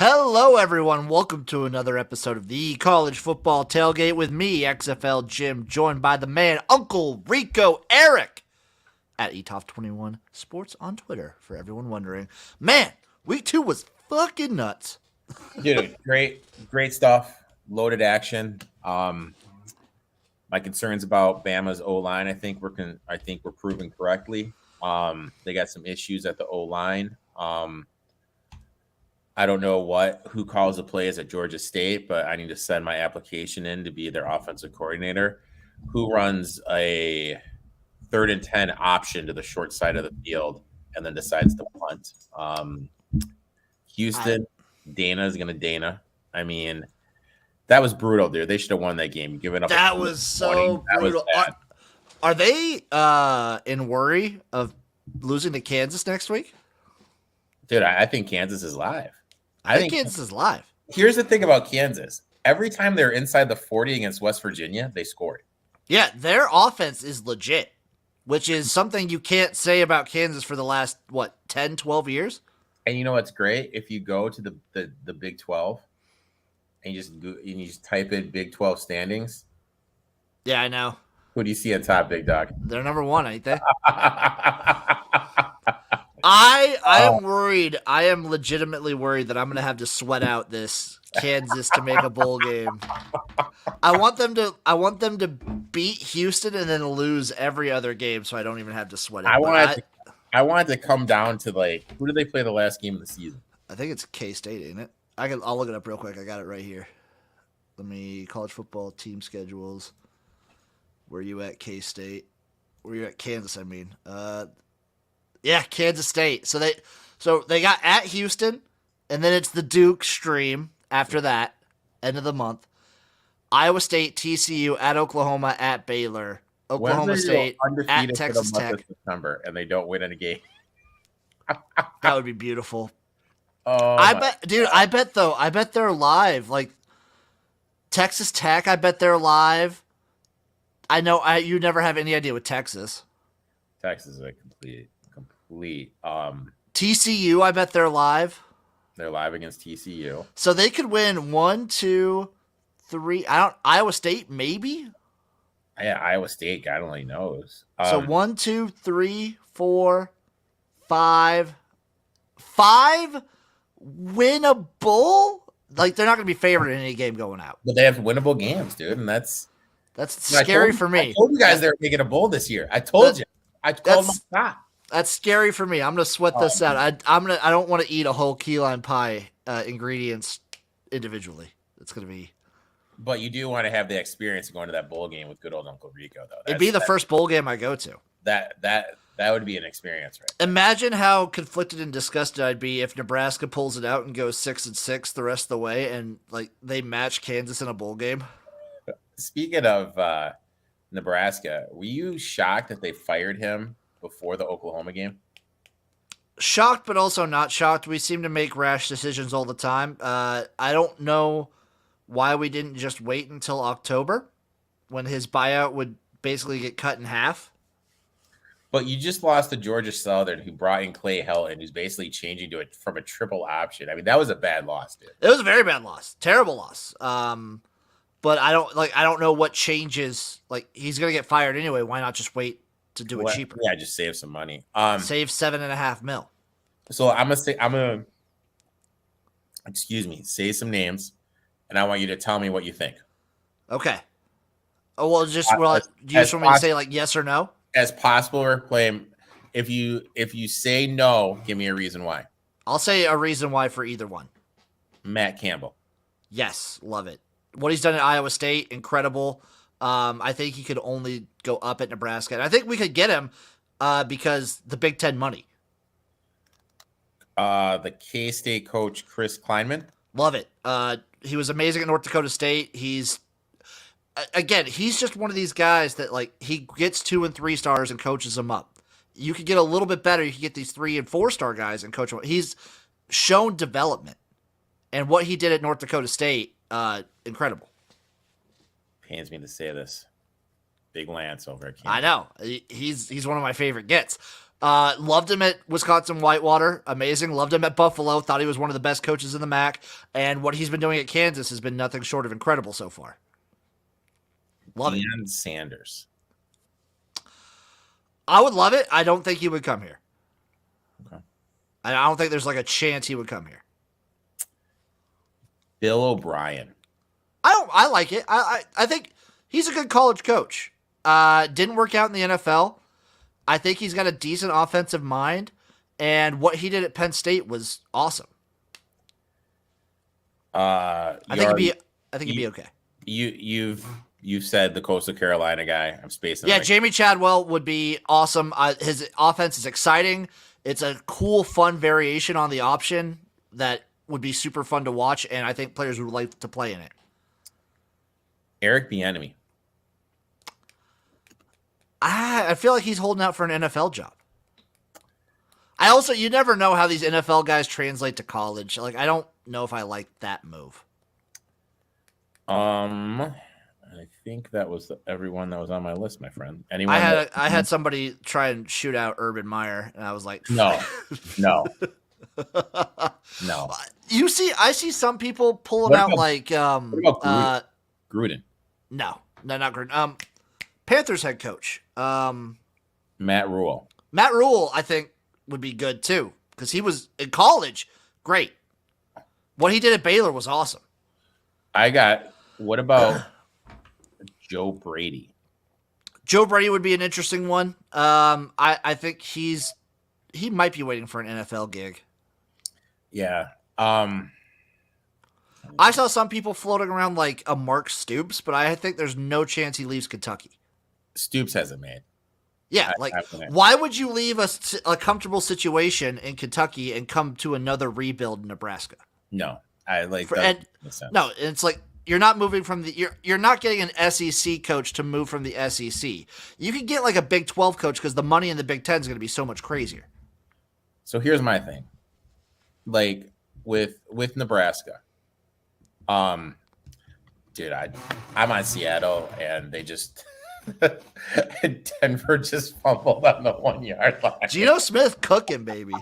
Hello, everyone. Welcome to another episode of the College Football Tailgate with me, XFL Jim, joined by the man, Uncle Rico Eric, at ETOF21 Sports on Twitter, for everyone wondering. Man, week 2 was fucking nuts. Dude, great stuff. Loaded action. My concerns about Bama's O line, I think we're proven correctly. They got some issues at the O line. I don't know who calls the plays at Georgia State, but I need to send my application in to be their offensive coordinator, who runs a 3rd and 10 option to the short side of the field and then decides to punt. Houston, Dana is going to Dana. I mean, that was brutal, dude. They should have won that game. Giving up. That was so brutal. Are they in worry of losing to Kansas next week? Dude, I think Kansas is live. I think Kansas is live. Here's the thing about Kansas. Every time they're inside the 40 against West Virginia, they scored. Yeah, their offense is legit, which is something you can't say about Kansas for the last, 10, 12 years? And you know what's great? If you go to the Big 12 and you just type in Big 12 standings. Yeah, I know. Who do you see on top, Big Dog? They're number 1, ain't they? I am worried. I am legitimately worried that I'm going to have to sweat out this Kansas to make a bowl game. I want them to beat Houston and then lose every other game, so I don't even have to sweat it. I want it to come down to, like, who did they play the last game of the season? I think it's K-State, ain't it? I'll look it up real quick. I got it right here. College football team schedules. Where you at, K-State? Where you at, Kansas? I mean, yeah, Kansas State. So they got at Houston, and then it's the Duke stream after that, end of the month. Iowa State, TCU, at Oklahoma, at Baylor, Oklahoma State, at Texas Tech. September, and they don't win any game. That would be beautiful. Oh, I bet they're live. Like Texas Tech, I bet they're live. I know you never have any idea with Texas. Texas is a complete. TCU, I bet they're live. They're live against TCU, so they could win 1, 2, 3. Iowa State maybe. Yeah, Iowa State. God only knows. So 1, 2, 3, 4, 5. 5 winnable. Like they're not going to be favored in any game going out. But they have winnable games, dude, and that's scary for me. I told you guys they're making a bowl this year. I told you. I called my shot. That's scary for me. I'm gonna sweat this out. I don't want to eat a whole key lime pie ingredients individually. It's gonna be. But you do want to have the experience of going to that bowl game with good old Uncle Rico, though. It'd be the first bowl game I go to. That would be an experience, right? Imagine how conflicted and disgusted I'd be if Nebraska pulls it out and goes 6-6 the rest of the way, and like they match Kansas in a bowl game. Speaking of Nebraska, were you shocked that they fired him before the Oklahoma game? Shocked, but also not shocked. We seem to make rash decisions all the time. I don't know why we didn't just wait until October when his buyout would basically get cut in half. But you just lost to Georgia Southern, who brought in Clay Helton, who's basically changing to it from a triple option. I mean, that was a bad loss, dude. It was a very bad loss. Terrible loss. But I don't know what changes. Like, he's going to get fired anyway. Why not just wait to do it cheaper? Yeah, just save some money. Save $7.5 million. So I'm gonna say some names, and I want you to tell me what you think. Okay. Oh well, do you just want me to say like yes or no? As possible or claim. If you say no, give me a reason why. I'll say a reason why for either one. Matt Campbell. Yes, love it. What he's done at Iowa State, incredible. I think he could only go up at Nebraska. And I think we could get him because the Big Ten money. The K-State coach, Chris Kleinman. Love it. He was amazing at North Dakota State. He's just one of these guys that like he gets 2 and 3 stars and coaches them up. You could get a little bit better. You could get these 3 and 4 star guys and coach them. He's shown development. And what he did at North Dakota State, incredible. Pains me to say this. Big Lance over at Kansas. I know. He's one of my favorite gets. Loved him at Wisconsin Whitewater. Amazing. Loved him at Buffalo. Thought he was one of the best coaches in the MAC. And what he's been doing at Kansas has been nothing short of incredible so far. Love it. Deion Sanders. I would love it. I don't think he would come here. Okay. I don't think there's like a chance he would come here. Bill O'Brien. I like it. I think he's a good college coach. Didn't work out in the NFL. I think he's got a decent offensive mind, and what he did at Penn State was awesome. I think he'd be okay. You've said the Coastal Carolina guy. I'm spacing. Yeah, Jamie Chadwell would be awesome. His offense is exciting. It's a cool, fun variation on the option that would be super fun to watch, and I think players would like to play in it. Eric Bieniemy. I feel like he's holding out for an NFL job. You never know how these NFL guys translate to college. Like, I don't know if I like that move. I think that was everyone that was on my list, my friend. Anyone? I had somebody try and shoot out Urban Meyer, and I was like, no. I see some people pull him out like what about Gruden? No, not Gruden. Panthers head coach. Matt Rule. Matt Rule, I think, would be good too because he was in college. Great. What he did at Baylor was awesome. What about Joe Brady? Joe Brady would be an interesting one. I think he might be waiting for an NFL gig. Yeah. I saw some people floating around like a Mark Stoops, but I think there's no chance he leaves Kentucky. Stoops hasn't made. Yeah, why would you leave a comfortable situation in Kentucky and come to another rebuild in Nebraska? No, no, it's like you're not moving from you're not getting an SEC coach to move from the SEC. You can get like a Big 12 coach because the money in the Big 10 is going to be so much crazier. So here's my thing, like with Nebraska, dude, I'm on Seattle and they just. Denver just fumbled on the 1 yard line. Geno Smith cooking, baby.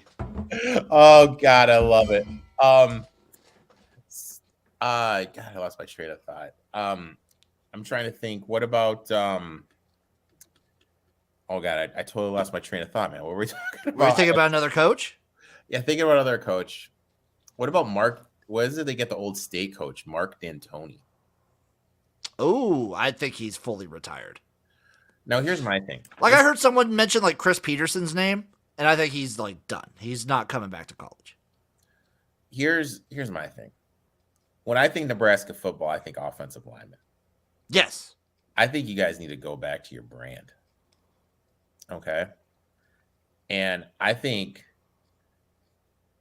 Oh God, I love it. God, I lost my train of thought. I'm trying to think. What about? Oh God, I totally lost my train of thought, man. What were we talking about? Were you thinking about another coach? Yeah, thinking about another coach. What about Mark? What is it? They get the old state coach, Mark D'Antoni. Oh, I think he's fully retired. Now, here's my thing. Like, I heard someone mention, like, Chris Peterson's name, and I think he's, like, done. He's not coming back to college. Here's my thing. When I think Nebraska football, I think offensive lineman. Yes. I think you guys need to go back to your brand. Okay? And I think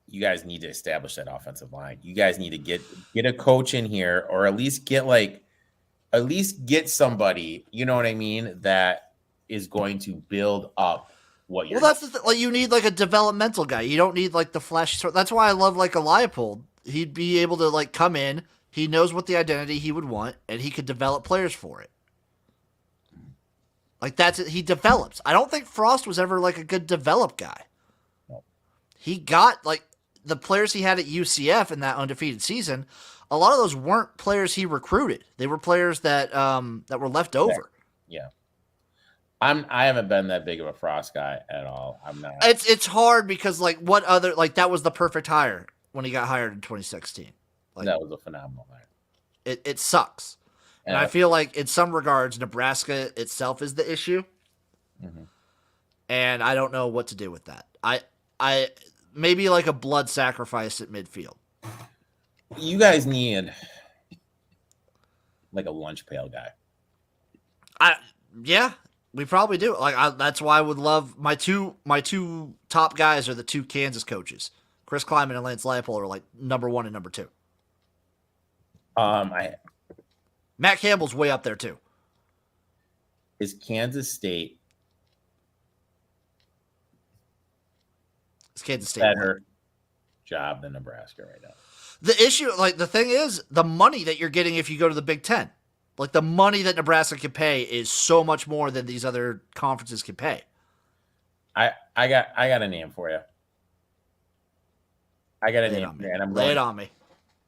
you guys need to establish that offensive line. You guys need to get a coach in here, or at least get somebody, you know what I mean, that is going to build up what you're. Well, that's the thing. Like, you need like a developmental guy. You don't need like the flashy sort. That's why I love like a Leipold. He'd be able to like come in. He knows what the identity he would want, and he could develop players for it. Like that's it. He develops. I don't think Frost was ever like a good develop guy. No. He got like the players he had at UCF in that undefeated season. A lot of those weren't players he recruited. They were players that were left over. Yeah. I haven't been that big of a Frost guy at all. I'm not. It's hard because like what other like that was the perfect hire when he got hired in 2016. Like, that was a phenomenal hire. It sucks. And I feel like in some regards Nebraska itself is the issue. Mm-hmm. And I don't know what to do with that. I maybe like a blood sacrifice at midfield. You guys need like a lunch pail guy. Yeah, we probably do. Like that's why I would love my two top guys are the two Kansas coaches. Chris Kleiman and Lance Leipold are like number 1 and number 2. Matt Campbell's way up there too. Is Kansas State better job than Nebraska right now? The issue, like the thing is, the money that you're getting if you go to the Big Ten, like the money that Nebraska can pay is so much more than these other conferences can pay. I got a name for you. I got a Lay it name on for me. you, and Lay it on me.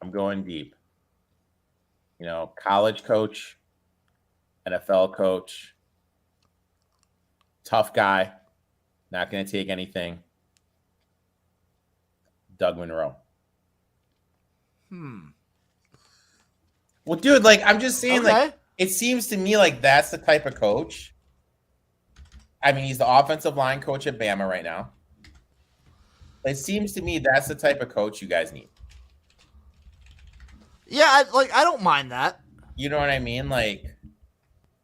I'm going deep. College coach, NFL coach, tough guy, not going to take anything. Doug Monroe. Well, dude, like I'm just saying, like Okay. it seems to me like that's the type of coach. I mean, he's the offensive line coach at Bama right now. It seems to me that's the type of coach you guys need. Yeah, I don't mind that. You know what I mean? Like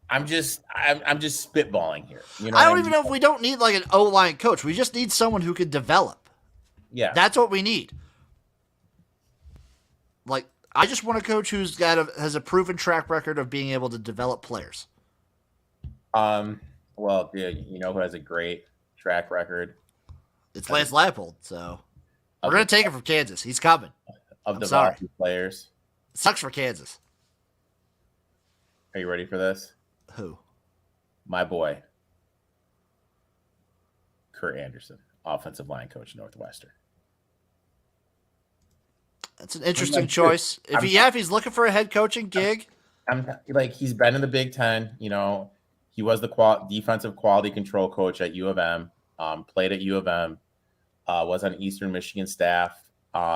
I'm just spitballing here. You know I what I don't even mean? know if we don't need like an O-line coach. We just need someone who can develop. Yeah. That's what we need. Like, I just want a coach has a proven track record of being able to develop players. Well, dude, you know who has a great track record It's Lance Leipold, so we're of gonna the take it from Kansas. He's coming. of I'm the sorry. varsity players? Sucks for Kansas. Are you ready for this? Who? My boy, Kurt Anderson, offensive line coach, Northwestern. That's an interesting choice. If he's looking for a head coaching gig, I'm like he's been in the Big Ten. He was the defensive quality control coach at U of M. Played at U of M. Was on Eastern Michigan staff.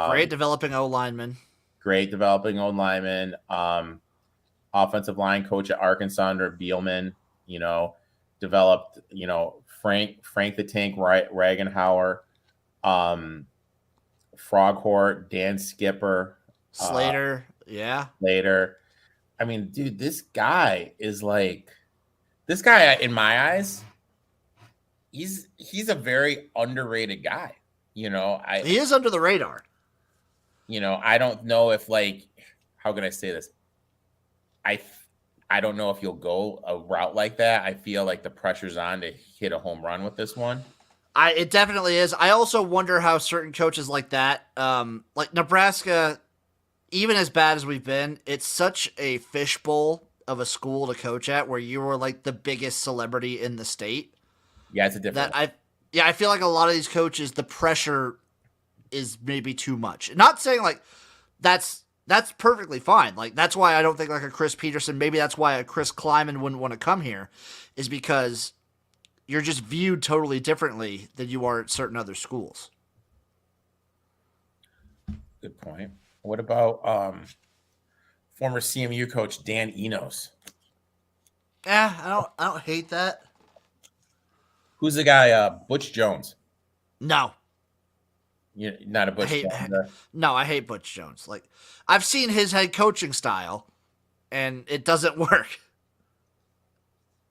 great developing O-lineman. Great developing old lineman. Offensive line coach at Arkansas under Bielman. Developed. Frank the Tank Ragenhauer. Froghort, Dan Skipper, Slater, yeah. Later. I mean, dude, this guy in my eyes, he's a very underrated guy. He is under the radar. I don't know if how can I say this? I don't know if you'll go a route like that. I feel like the pressure's on to hit a home run with this one. It definitely is. I also wonder how certain coaches like that, like Nebraska, even as bad as we've been, it's such a fishbowl of a school to coach at where you were like the biggest celebrity in the state. Yeah, it's a different. I feel like a lot of these coaches, the pressure is maybe too much. Not saying like that's perfectly fine. Like that's why I don't think like a Chris Peterson, maybe that's why a Chris Kleiman wouldn't want to come here, is because you're just viewed totally differently than you are at certain other schools. Good point. What about former CMU coach Dan Enos? Yeah, I don't hate that. Who's the guy? Butch Jones. No. You're not a Butch Jones. No, I hate Butch Jones. Like I've seen his head coaching style, and it doesn't work.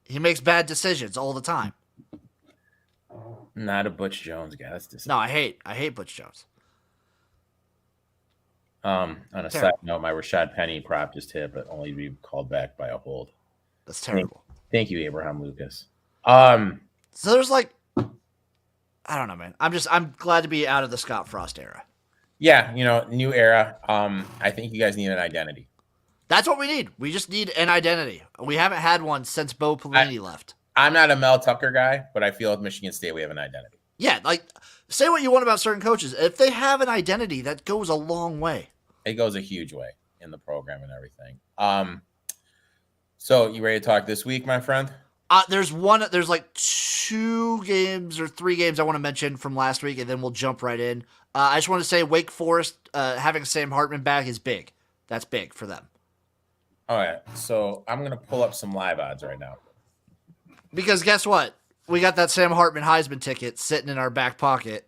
He makes bad decisions all the time. Not a Butch Jones guy. That's disappointing. No, I hate Butch Jones. On a side note, my Rashad Penny prop just hit, but only to be called back by a hold. That's terrible. Thank you, Abraham Lucas. So there's like, I don't know, man. I'm glad to be out of the Scott Frost era. Yeah, new era. I think you guys need an identity. That's what we need. We just need an identity. We haven't had one since Bo Pelini left. I'm not a Mel Tucker guy, but I feel with Michigan State we have an identity. Yeah, like say what you want about certain coaches. If they have an identity, that goes a long way. It goes a huge way in the program and everything. So you ready to talk this week, my friend? There's like 2 games or 3 games I want to mention from last week, and then we'll jump right in. I just want to say Wake Forest having Sam Hartman back is big. That's big for them. All right, so I'm going to pull up some live odds right now. Because guess what? We got that Sam Hartman Heisman ticket sitting in our back pocket.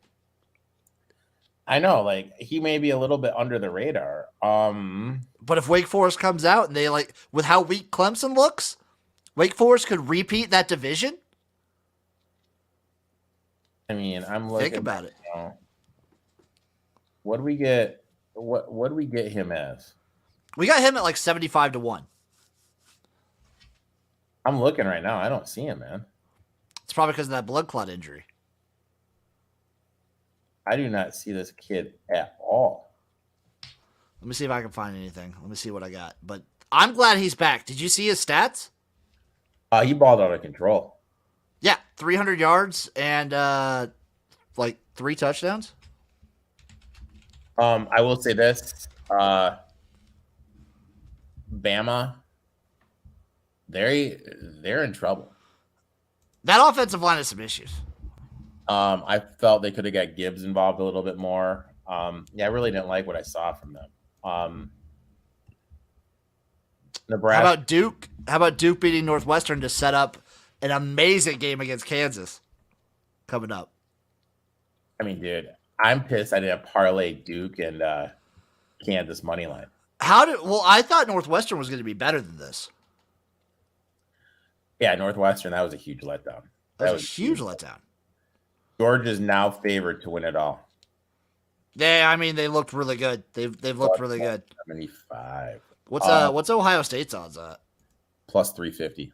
I know, like he may be a little bit under the radar. But if Wake Forest comes out and they with how weak Clemson looks, Wake Forest could repeat that division. I mean, I'm looking. Think about it. What do we get? What do we get him as? We got him at like 75-1. I'm looking right now. I don't see him, man. It's probably because of that blood clot injury. I do not see this kid at all. Let me see if I can find anything. Let me see what I got. But I'm glad he's back. Did you see his stats? He balled out of control. Yeah, 300 yards and like 3 touchdowns. I will say this: Bama, they're in trouble. That offensive line has some issues. I felt they could have got Gibbs involved a little bit more. I really didn't like what I saw from them. Nebraska. How about Duke? How about Duke beating Northwestern to set up an amazing game against Kansas coming up? I mean, dude, I'm pissed I didn't parlay Duke and Kansas money line. Well, I thought Northwestern was going to be better than this. Yeah, Northwestern, that was a huge letdown. That was a huge letdown. Georgia's now favored to win it all. I mean, they looked really good. They've looked really good. 75. What's Ohio State's odds at? Plus 350.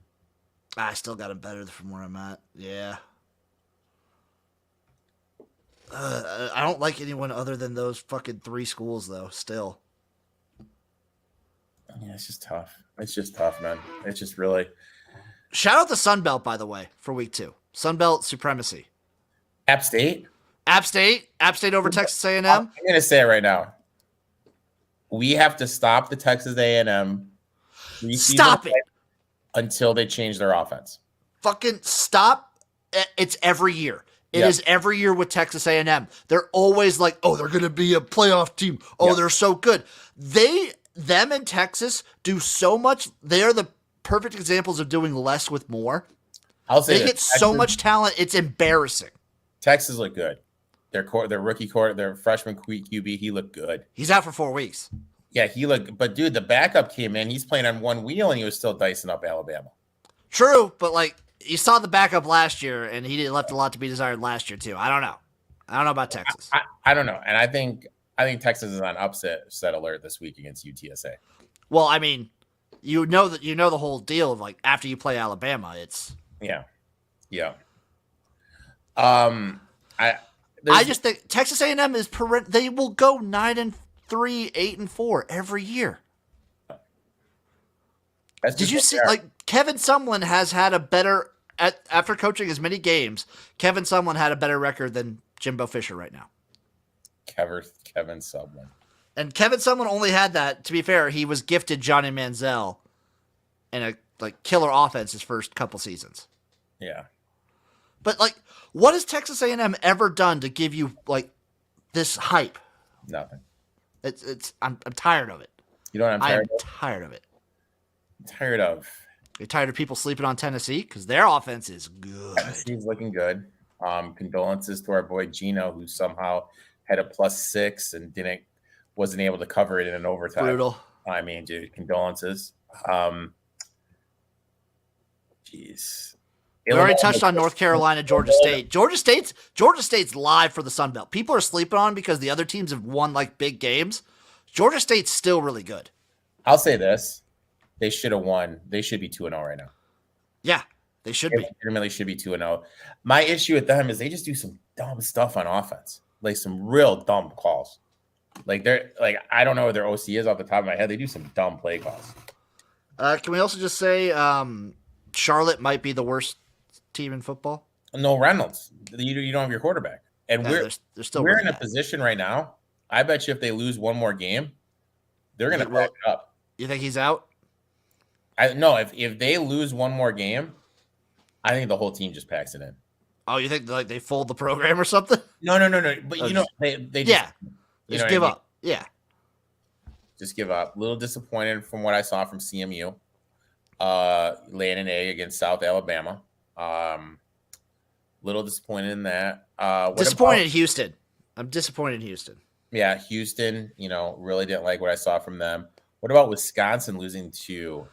I still got them better from where I'm at. Yeah. I don't like anyone other than those fucking 3 schools, though, still. Yeah, it's just tough. It's just tough, man. It's just really. Shout out the Sun Belt, by the way, for week 2. Sun Belt supremacy. App State? App State over Texas A&M. I'm going to say it right now. We have to stop the Texas A&M. Stop it. Until they change their offense. Fucking stop. It's every year. It is every year with Texas A&M. They're always like, oh, they're going to be a playoff team. Oh, they're so good. Them and Texas do so much. They're the perfect examples of doing less with more. They get so much talent. It's embarrassing. Texas look good. Their rookie their freshman QB, he looked good. He's out for 4 weeks. Yeah, he looked. But dude, the backup came in. He's playing on one wheel, and he was still dicing up Alabama. True, but like you saw the backup last year, and he left a lot to be desired last year too. I don't know about Texas. I don't know, and I think Texas is on upset alert this week against UTSA. Well, I mean, you know the whole deal of like after you play Alabama, it's yeah. I just think Texas A&M is they will go 9-3, 8-4 every year. Did you see like Kevin Sumlin has had a better after coaching as many games? Kevin Sumlin had a better record than Jimbo Fisher right now. Kevin Sumlin. And Kevin Sumlin only had that. To be fair, he was gifted Johnny Manziel and a like killer offense his first couple seasons. Yeah. But like, what has Texas A&M ever done to give you like this hype? Nothing. I'm tired of it. You know what I'm tired of? Tired of it. Tired of. You're tired of people sleeping on Tennessee because their offense is good. Tennessee's looking good. Condolences to our boy Gino, who somehow had a +6 and wasn't able to cover it in an overtime. Brutal. I mean, dude, condolences. Jeez. We already touched on North Carolina, Georgia State. Georgia State's live for the Sun Belt. People are sleeping on because the other teams have won like big games. Georgia State's still really good. I'll say this. They should have won. They should be 2-0 right now. Yeah, they should be. They legitimately should be 2-0. My issue with them is they just do some dumb stuff on offense. Like some real dumb calls. Like I don't know what their OC is off the top of my head. They do some dumb play calls. Can we also just say Charlotte might be the worst team in football? No Reynolds. You don't have your quarterback. And they're still we're really in a bad. position right now. I bet you if they lose one more game, they're going to pack it up. You think he's out? No, if they lose one more game, I think the whole team just packs it in. Oh, you think like they fold the program or something? No. But they just give up. Yeah. Just give up. A little disappointed from what I saw from CMU. Laying an egg against South Alabama. Little disappointed in that. Disappointed in Houston. I'm disappointed in Houston. Yeah, Houston, really didn't like what I saw from them. What about Wisconsin losing to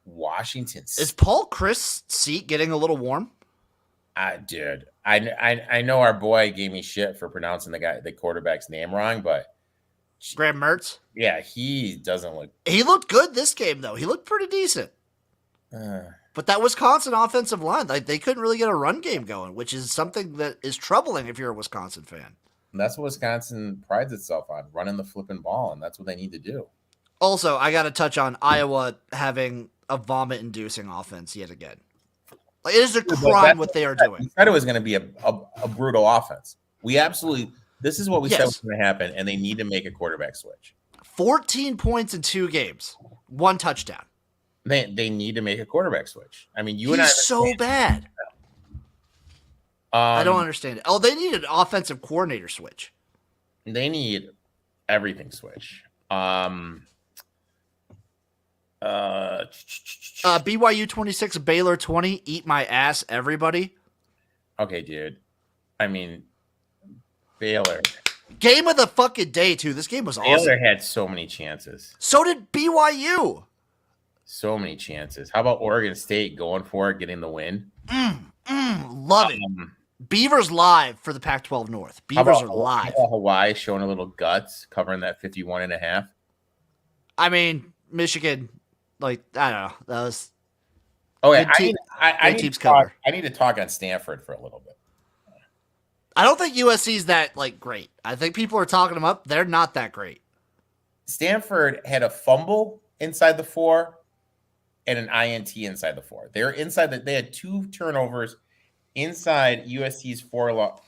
Washington? Is Paul Chris' seat getting a little warm? Dude, I know our boy gave me shit for pronouncing the quarterback's name wrong, but Graham Mertz? Yeah, he doesn't look. He looked good this game though. He looked pretty decent. But that Wisconsin offensive line, they couldn't really get a run game going, which is something that is troubling if you're a Wisconsin fan. And that's what Wisconsin prides itself on, running the flipping ball, and that's what they need to do. Also, I got to touch on Iowa having a vomit-inducing offense yet again. Like, it is a crime what they are doing. We said it was going to be a brutal offense. This is what we said was going to happen, and they need to make a quarterback switch. 14 points in 2 games, 1 touchdown. They need to make a quarterback switch. I mean, He's so bad. I don't understand it. Oh, they need an offensive coordinator switch. They need everything switch. BYU 26, Baylor 20. Eat my ass, everybody. Okay, dude. I mean, Baylor. Game of the fucking day, too. This game was awesome. Baylor had so many chances. So did BYU. So many chances. How about Oregon State going for it, getting the win? Love it. Beavers live for the Pac-12 North. Beavers are live. How about Hawaii showing a little guts, covering that 51.5? I mean, Michigan, like, I don't know. That was. Oh, yeah. I need to talk on Stanford for a little bit. I don't think USC's that, like, great. I think people are talking them up. They're not that great. Stanford had a fumble inside the 4 and an INT inside the 4. They're inside that. They had 2 turnovers inside USC's 4.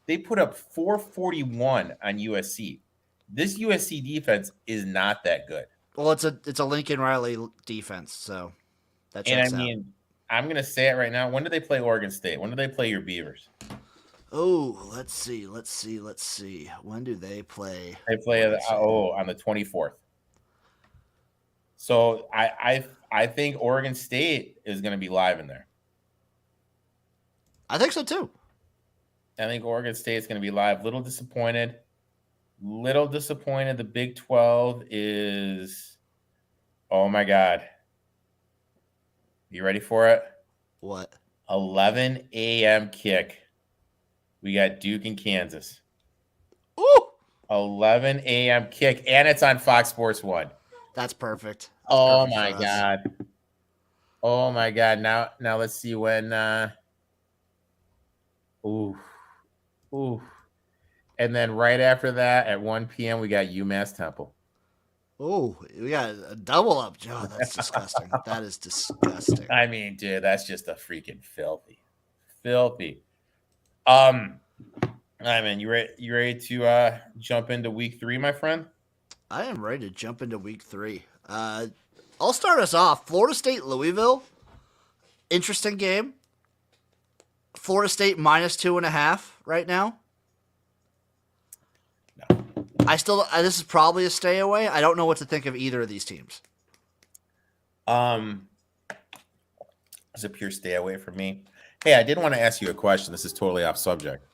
They put up 441 on USC. This USC defense is not that good. Well, it's a Lincoln Riley defense, so that checks out. I'm going to say it right now. When do they play Oregon State? When do they play your Beavers? Oh, let's see. When do they play? They play on the 24th. So I think Oregon State is going to be live in there. I think so too. I think Oregon State is going to be live. Little disappointed. The Big 12 is, oh my God. You ready for it? What? 11 a.m. kick. We got Duke and Kansas. Ooh! 11 a.m. kick, and it's on Fox Sports 1. That's perfect. Oh my God. Oh my God. Now let's see when. Ooh. And then right after that, at 1 p.m., we got UMass Temple. Oh, we got a double up, Joe. That's disgusting. That is disgusting. I mean, dude, that's just a freaking filthy. I mean, you ready to jump into week 3, my friend? I am ready to jump into week 3. I'll start us off. Florida State, Louisville. Interesting game. Florida State -2.5 right now. No. This is probably a stay away. I don't know what to think of either of these teams. It's a pure stay away for me. Hey, I did want to ask you a question. This is totally off subject.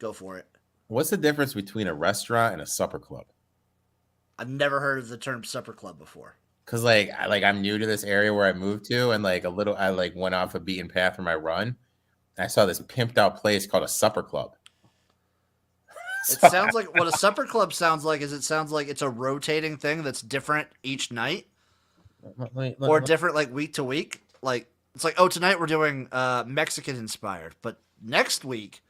Go for it. What's the difference between a restaurant and a supper club? I've never heard of the term supper club before. Cause I'm new to this area where I moved to, and I went off a beaten path for my run. I saw this pimped out place called a supper club. It sounds like what a supper club sounds like is it's a rotating thing that's different each night, or different like week to week. Like it's like, oh, tonight we're doing Mexican inspired, but next week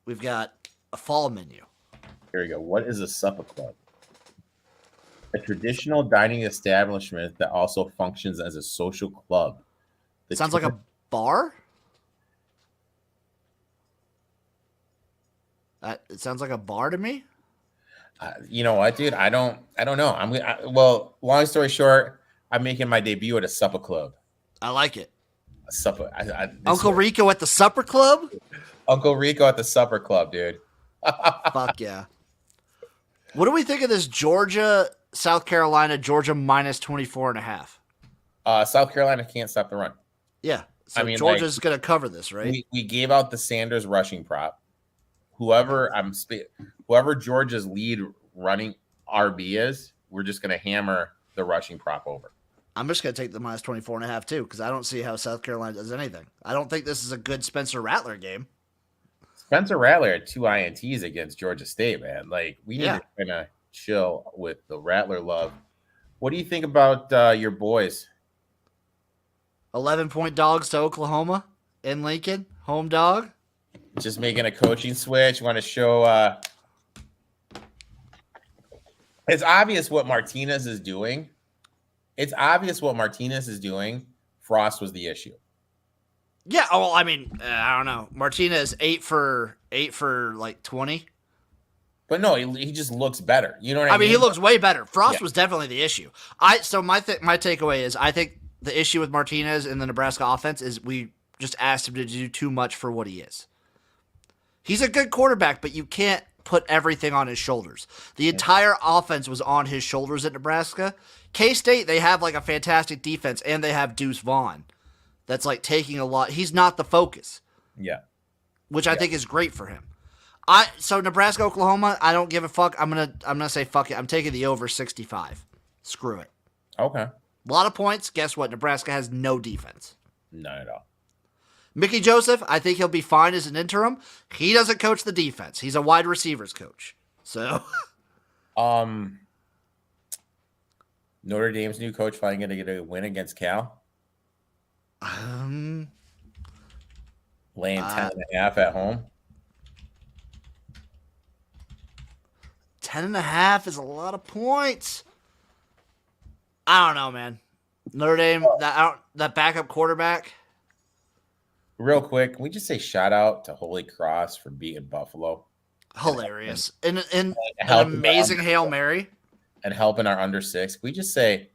we've got a fall menu. Here we go. What is a supper club? A traditional dining establishment that also functions as a social club. Sounds like a bar? It sounds like a bar to me. You know what, dude? I don't know. Long story short, I'm making my debut at a supper club. I like it. A supper. Uncle Rico at the supper club? Uncle Rico at the supper club, dude. Fuck yeah. What do we think of this Georgia, South Carolina, Georgia -24.5? South Carolina can't stop the run. Yeah. So Georgia's going to cover this, right? We gave out the Sanders rushing prop. Whoever Georgia's lead running RB is, we're just going to hammer the rushing prop over. I'm just going to take the -24.5 too, because I don't see how South Carolina does anything. I don't think this is a good Spencer Rattler game. Spencer Rattler had 2 INTs against Georgia State, man. Like, we need to kind of chill with the Rattler love. What do you think about your boys? 11-point dogs to Oklahoma in Lincoln, home dog. Just making a coaching switch. Want to show it's obvious what Martinez is doing. Frost was the issue. Yeah. Oh, I mean, I don't know. Martinez 8 for like 20. But no, he just looks better. You know what I I mean, he mean? looks way better. Yeah. Frost was definitely the issue. My takeaway is I think the issue with Martinez in the Nebraska offense is we just asked him to do too much for what he is. He's a good quarterback, but you can't put everything on his shoulders. The entire offense was on his shoulders at Nebraska. K-State, they have like a fantastic defense, and they have Deuce Vaughn. That's like taking a lot. He's not the focus, Yeah. which I think is great for him. So Nebraska, Oklahoma, I don't give a fuck. I'm gonna say fuck it. I'm taking the over 65. Screw it. Okay. A lot of points. Guess what? Nebraska has no defense. None at all. Mickey Joseph, I think he'll be fine as an interim. He doesn't coach the defense. He's a wide receivers coach. So Notre Dame's new coach finally going to get a win against Cal. Laying 10.5 at home. 10.5 is a lot of points. I don't know, man. Notre Dame, that backup quarterback. Real quick, can we just say shout out to Holy Cross for beating Buffalo? Hilarious. And an helping amazing Hail Mary. And helping our under 6. Can we just say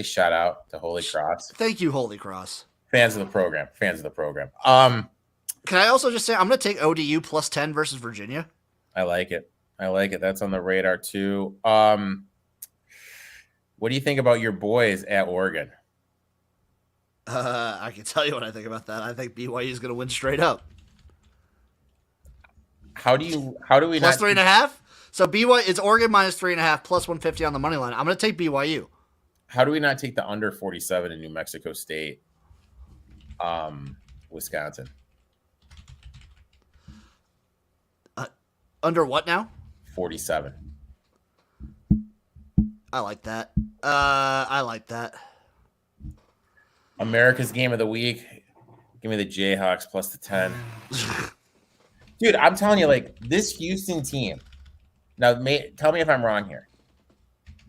shout out to Holy Cross? Thank you, Holy Cross. Fans of the program. Can I also just say I'm going to take ODU plus 10 versus Virginia? I like it. That's on the radar too. What do you think about your boys at Oregon? I can tell you what I think about that. I think BYU is going to win straight up. How do we plus not 3.5? So BYU, it's Oregon minus 3.5 plus 150 on the money line. I'm going to take BYU. How do we not take the under 47 in New Mexico State, Wisconsin? Under what now? 47. I like that. America's game of the week. Give me the Jayhawks plus the 10. Dude, I'm telling you, like, this Houston team. Now, tell me if I'm wrong here.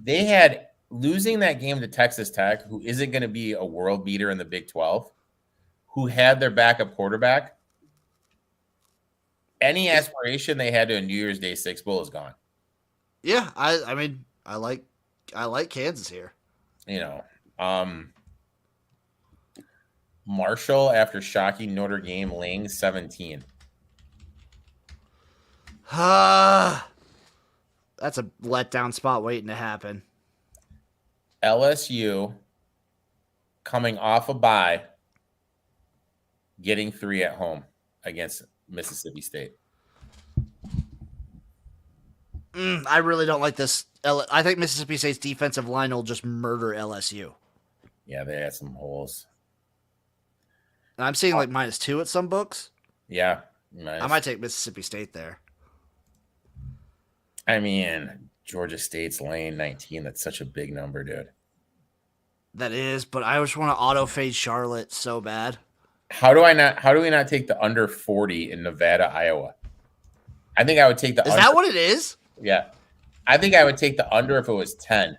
They had losing that game to Texas Tech, who isn't going to be a world beater in the Big 12, who had their backup quarterback. Any aspiration they had to a New Year's Day 6 Bowl is gone. Yeah, I mean, I like Kansas here. You know, Marshall after shocking Notre Dame laying 17. That's a letdown spot waiting to happen. LSU coming off a bye, getting 3 at home against Mississippi State. I really don't like this. I think Mississippi State's defensive line will just murder LSU. Yeah, they had some holes. And I'm seeing like -2 at some books. Yeah. I might take Mississippi State there. I mean, Georgia State's laying 19. That's such a big number, dude. That is, but I just want to auto fade Charlotte so bad. How do we not take the under 40 in Nevada, Iowa? I think I would take the Is under. that what it is? Yeah. I think I would take the under if it was 10.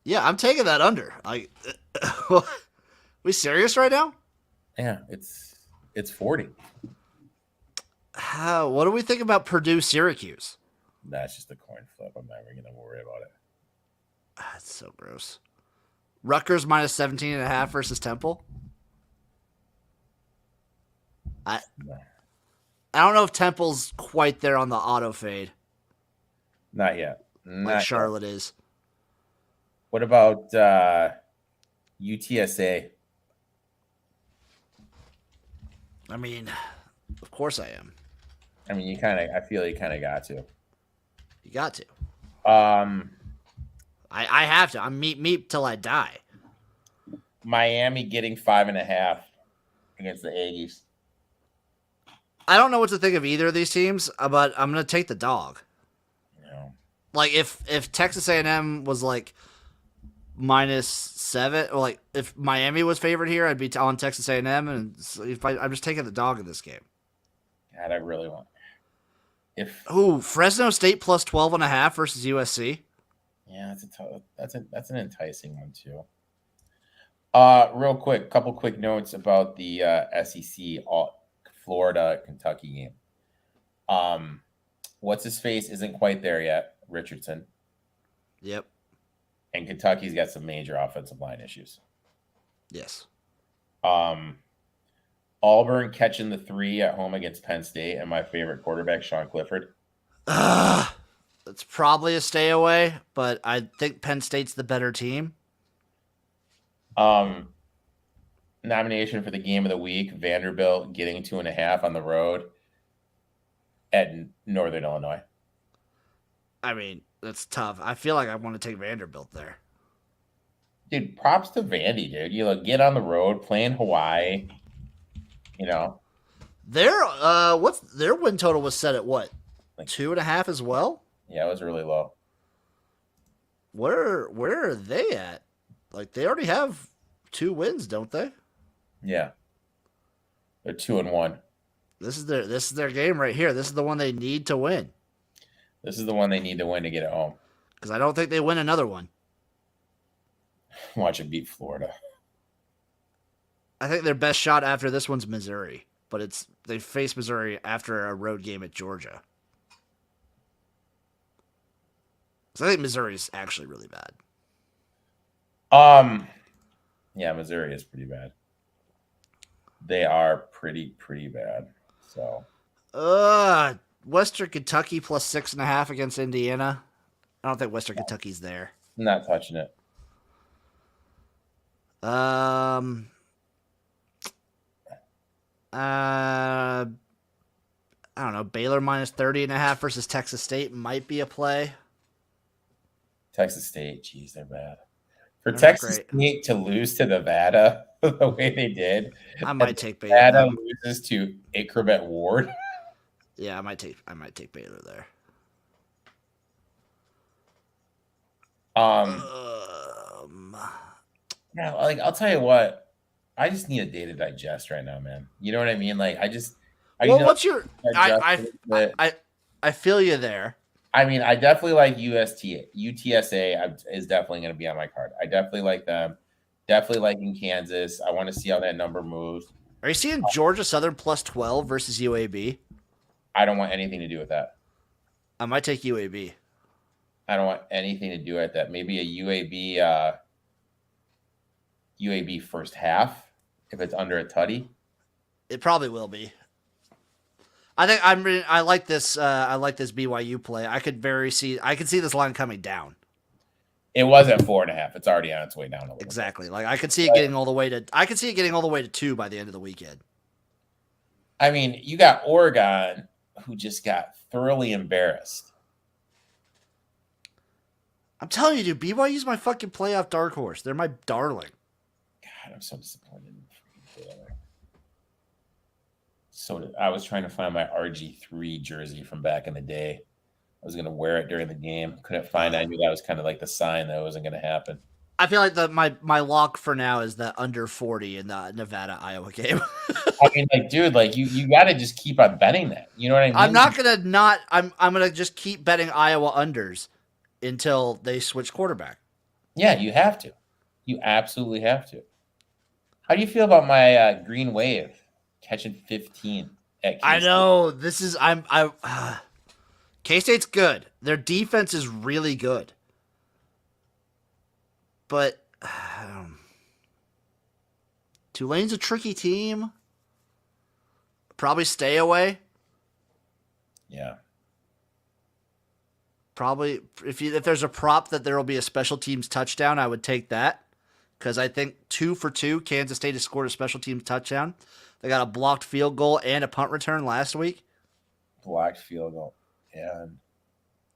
Yeah, I'm taking that under. We serious right now? Yeah, it's 40. What do we think about Purdue Syracuse? That's just a coin flip. I'm never going to worry about it. That's so gross. Rutgers minus 17.5 versus Temple. I don't know if Temple's quite there on the auto fade. Not yet. Like Charlotte is. What about UTSA? I mean, of course I am. I mean, I feel you kind of got to. You got to. I have to. I'm meep till I die. Miami getting 5.5 against the Aggies. I don't know what to think of either of these teams, but I'm gonna take the dog. Yeah. Like if Texas A&M was like -7, or like if Miami was favored here, I'd be on Texas A&M, and I'm just taking the dog in this game. God, I really want. Fresno State plus 12.5 versus USC. Yeah, that's an enticing one too. Real quick, couple quick notes about the SEC Florida Kentucky game. What's his face isn't quite there yet, Richardson. Yep. And Kentucky's got some major offensive line issues. Yes. Auburn catching the 3 at home against Penn State, and my favorite quarterback, Sean Clifford. It's probably a stay away, but I think Penn State's the better team. Nomination for the game of the week, Vanderbilt getting 2.5 on the road at Northern Illinois. I mean, that's tough. I feel like I want to take Vanderbilt there. Dude, props to Vandy, dude. You get on the road, play in Hawaii. Their win total was set at what? Like 2.5 as well? Yeah, it was really low. Where are they at? Like they already have 2 wins, don't they? Yeah. They're 2-1. This is their game right here. This is the one they need to win. This is the one they need to win to get it home. Because I don't think they win another one. Watch it beat Florida. I think their best shot after this one's Missouri, but they face Missouri after a road game at Georgia. So I think Missouri's actually really bad. Yeah, Missouri is pretty bad. They are pretty bad. So, Western Kentucky plus 6.5 against Indiana. I don't think Western Kentucky's there. Not touching it. I don't know. Baylor minus 30.5 versus Texas State might be a play. Texas State, geez, they're bad. For Texas State to lose to Nevada the way they did, I might take Baylor. Nevada loses to Acrobat Ward. Yeah, I might take Baylor there. Yeah, like I'll tell you what, I just need a day to digest right now, man. You know what I mean? Like what's your? I feel you there. I mean, I definitely like UTSA is definitely going to be on my card. I definitely like them. Definitely liking Kansas. I want to see how that number moves. Are you seeing Georgia Southern plus 12 versus UAB? I don't want anything to do with that. I might take UAB. I don't want anything to do with that. Maybe a UAB first half if it's under a tutty. It probably will be. I like this. I like this BYU play. I could see this line coming down. It was at 4.5. It's already on its way down a little. Exactly. Like I could see it getting all the way to. I could see it getting all the way to 2 by the end of the weekend. I mean, you got Oregon, who just got thoroughly embarrassed. I'm telling you, dude, BYU's my fucking playoff dark horse. They're my darling. God, I'm so disappointed in Baylor. I was trying to find my RG3 jersey from back in the day. I was going to wear it during the game. Couldn't find it. I knew that was kind of like the sign that it wasn't going to happen. I feel like my lock for now is the under 40 in the Nevada-Iowa game. I mean, like, dude, like you got to just keep on betting that. You know what I mean? I'm not going to I'm going to just keep betting Iowa unders until they switch quarterback. Yeah, you have to. You absolutely have to. How do you feel about my Green Wave catching 15 at K-State? I know K-State's good. Their defense is really good. But Tulane's a tricky team. Probably stay away. Yeah. Probably if there's a prop that there will be a special teams touchdown, I would take that. Because I think 2 for 2, Kansas State has scored a special teams touchdown. They got a blocked field goal and a punt return last week. Blocked field goal. Yeah.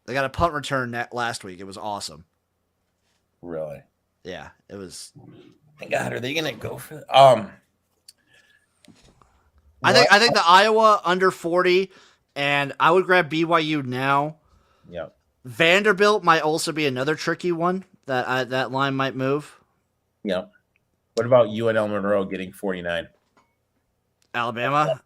They got a punt return last week. It was awesome. Really? Yeah, it was. Thank God, are they going to go for that? I think the Iowa under 40, and I would grab BYU now. Yeah. Vanderbilt might also be another tricky one that line might move. Yeah. What about UNL Monroe getting 49? Alabama?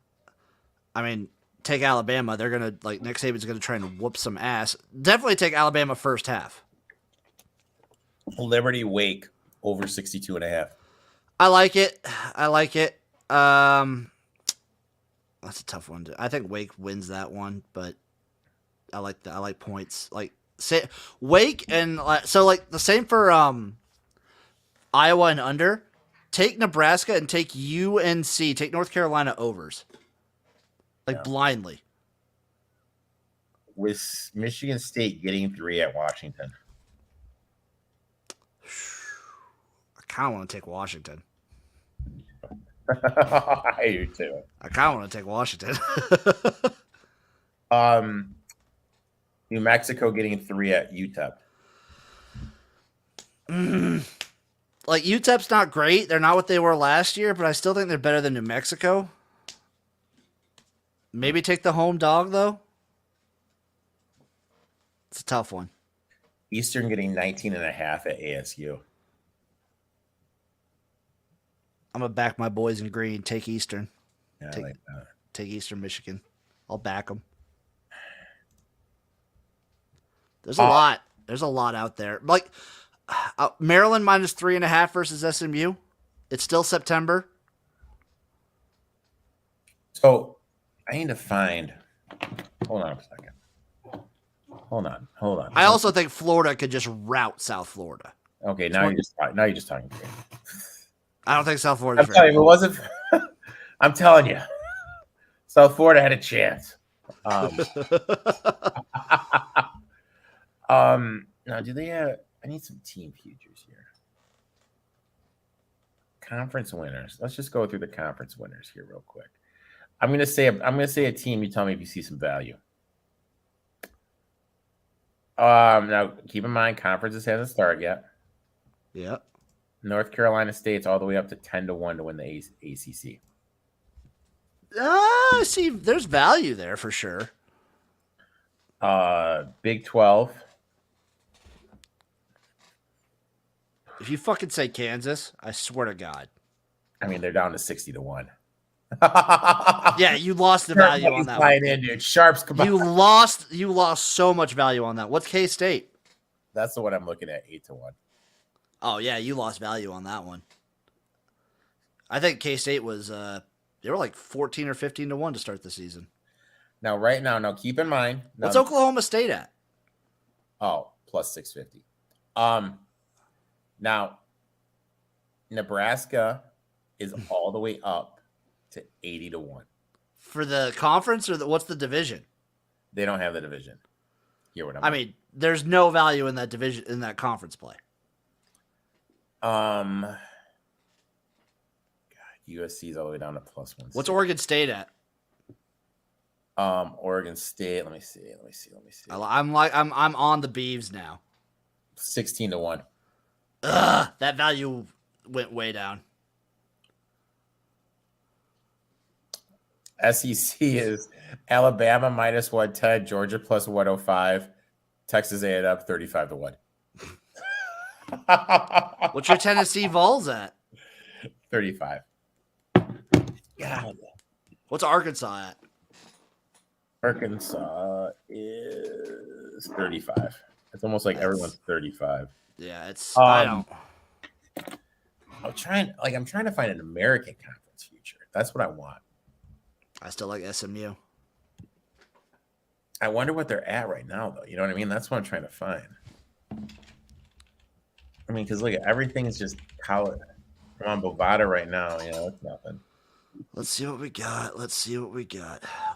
I mean, take Alabama. They're going to, Nick Saban's going to try and whoop some ass. Definitely take Alabama first half. Liberty Wake over 62.5. I like it. I like it. That's a tough one. I think Wake wins that one, but I like that. I like points. Like say Wake and so like the same for Iowa and under. Take Nebraska and take UNC. Take North Carolina overs. Like blindly. With Michigan State getting 3 at Washington. I kind of want to take Washington. I do too. I kind of want to take Washington. New Mexico getting 3 at UTEP. Like UTEP's not great. They're not what they were last year, but I still think they're better than New Mexico. Maybe take the home dog though. It's a tough one. Eastern getting 19.5 at ASU. I'm going to back my boys in green. Take Eastern. Yeah, I like that. Take Eastern Michigan. I'll back them. There's a lot. There's a lot out there. Like Maryland minus 3.5 versus SMU. It's still September. So I need to find. Hold on a second. Hold on. I also think Florida could just rout South Florida. Okay, now you're just talking to me. I don't think South Florida. I'm telling you, it wasn't. I'm telling you, South Florida had a chance. Now, do they have? I need some team futures here. Conference winners. Let's just go through the conference winners here real quick. I'm gonna say a team. You tell me if you see some value. Now keep in mind, conferences hasn't started yet. Yeah. North Carolina State's all the way up to 10-1 to win the ACC. See, there's value there for sure. Big 12. If you fucking say Kansas, I swear to God. I mean, they're down to 60-1. Yeah, you lost the value on that one. In, dude. Sharps combined. You lost so much value on that. What's K-State? That's the one I'm looking at, 8-1. Oh yeah, you lost value on that one. I think K-State was they were like 14 or 15-1 to start the season. Now, right now, keep in mind. What's Oklahoma State at? Oh, plus 650. Now, Nebraska is all the way up to 80-1. For the conference or what's the division? They don't have the division. Hear what I mean, there's no value in that division in that conference play. God, USC is all the way down to plus 1. What's Oregon State at? Oregon State. Let me see. I'm on the Beavs now. 16-1. That value went way down. SEC is Alabama minus 110, Georgia plus 105, Texas A&M 35-1. What's your Tennessee Vols at? 35. Yeah. What's Arkansas at? Arkansas is 35. It's almost like everyone's 35. Yeah, it's I'm trying to find an American conference future. That's what I want. I still like SMU. I wonder what they're at right now, though. You know what I mean? That's what I'm trying to find. I mean, because look, everything is just college. I'm on Bovada right now. You know, it's nothing. Let's see what we got.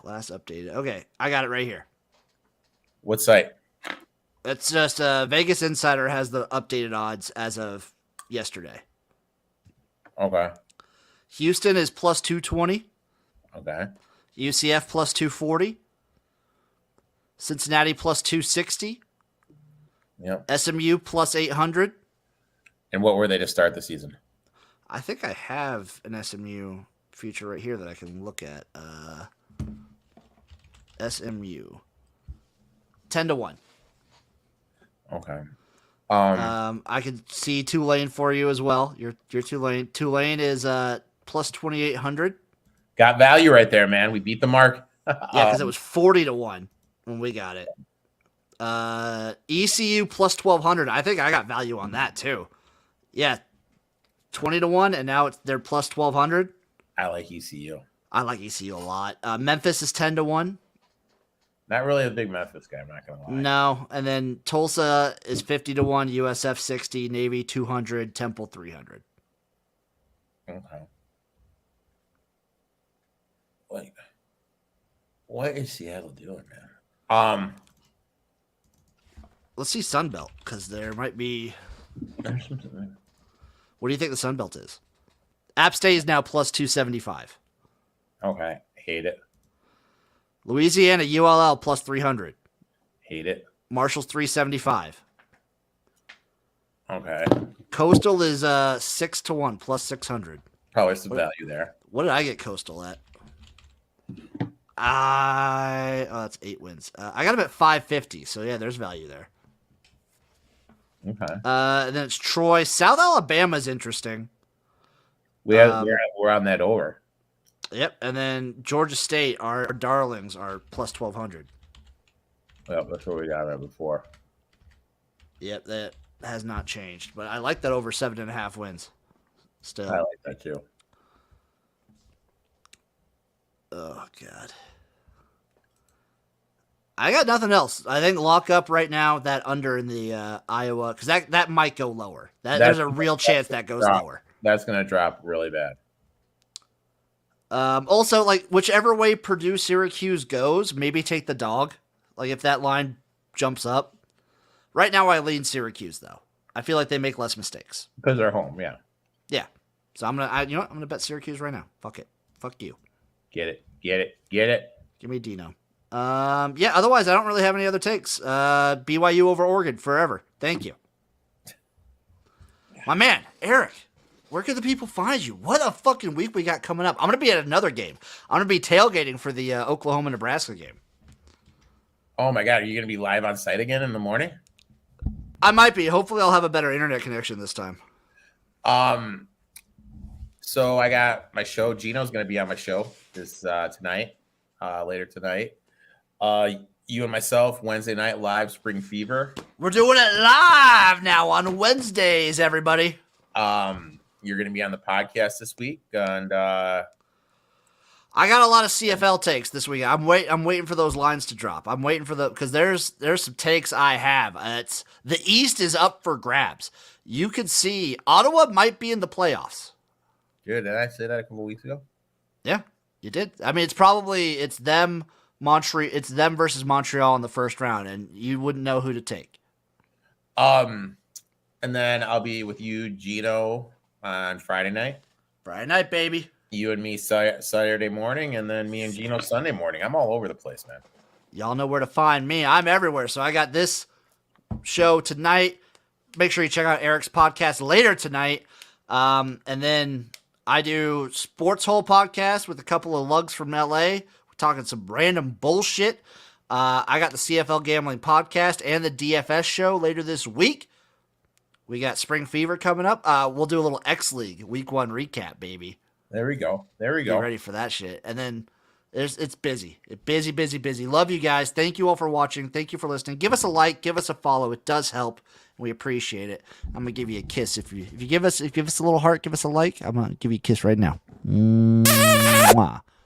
Last updated. Okay, I got it right here. What site? It's just Vegas Insider has the updated odds as of yesterday. Okay. Houston is plus 220. Okay. UCF plus 240. Cincinnati plus 260. Yep. SMU plus 800. And what were they to start the season? I think I have an SMU future right here that I can look at. SMU 10-1. Okay. I can see Tulane for you as well. Your Tulane. Tulane is plus 2,800. Got value right there, man. We beat the mark. Yeah, because it was 40-1 when we got it. ECU plus 1,200. I think I got value on that too. Yeah, 20-1, and now they're plus 1,200. I like ECU. I like ECU a lot. Memphis is 10-1. Not really a big Memphis guy, I'm not going to lie. No, and then Tulsa is 50-1, USF 60, Navy 200, Temple 300. Okay. Like, what is Seattle doing, man? Let's see Sunbelt, because there might be. What do you think the Sunbelt is? App State is now plus 275. Okay, hate it. Louisiana ULL plus 300. Hate it. Marshall's 375. Okay. Coastal is 6-1 plus 600. Probably some value there. What did I get Coastal at? That's 8 wins. I got them at 550. So yeah, there's value there. Okay. And then it's Troy. South Alabama is interesting. We're on that over. Yep. And then Georgia State, our darlings, are plus 1,200. Yep, that's what we got right before. Yep, that has not changed. But I like that over 7.5 wins. Still. I like that too. Oh, God. I got nothing else. I think lock up right now that under in the Iowa, because that might go lower. There's a real chance that goes lower. That's going to drop really bad. Also, like, whichever way Purdue Syracuse goes, maybe take the dog. Like, if that line jumps up. Right now, I lean Syracuse, though. I feel like they make less mistakes. Because they're home, yeah. Yeah. So I'm gonna bet Syracuse right now. Fuck it. Fuck you. Get it. Give me Dino. Yeah, otherwise, I don't really have any other takes. BYU over Oregon forever. Thank you. My man, Eric, where can the people find you? What a fucking week we got coming up. I'm going to be at another game. I'm going to be tailgating for the Oklahoma-Nebraska game. Oh, my God. Are you going to be live on site again in the morning? I might be. Hopefully, I'll have a better internet connection this time. So I got my show. Gino's going to be on my show this tonight, later tonight. You and myself, Wednesday night live Spring Fever. We're doing it live now on Wednesdays, everybody. You're going to be on the podcast this week, and I got a lot of CFL takes this week. I'm waiting for those lines to drop. I'm waiting for because there's some takes I have. It's the East is up for grabs. You could see Ottawa might be in the playoffs. Dude, did I say that a couple weeks ago? Yeah, you did. I mean, it's them. It's them versus Montreal in the first round, and you wouldn't know who to take. And then I'll be with you, Gino, on Friday night. Friday night, baby. You and me Saturday morning, and then me and Gino Sunday morning. I'm all over the place, man. Y'all know where to find me. I'm everywhere. So I got this show tonight. Make sure you check out Eric's podcast later tonight. And then I do Sports Hole podcast with a couple of lugs from LA. Talking some random bullshit. I got the CFL Gambling Podcast and the DFS show later this week. We got Spring Fever coming up. We'll do a little X League Week 1 recap, baby. There we go. Get ready for that shit. And then it's busy. Busy. Love you guys. Thank you all for watching. Thank you for listening. Give us a like. Give us a follow. It does help. We appreciate it. I'm gonna give you a kiss if you give us a little heart. Give us a like. I'm gonna give you a kiss right now. Mwah.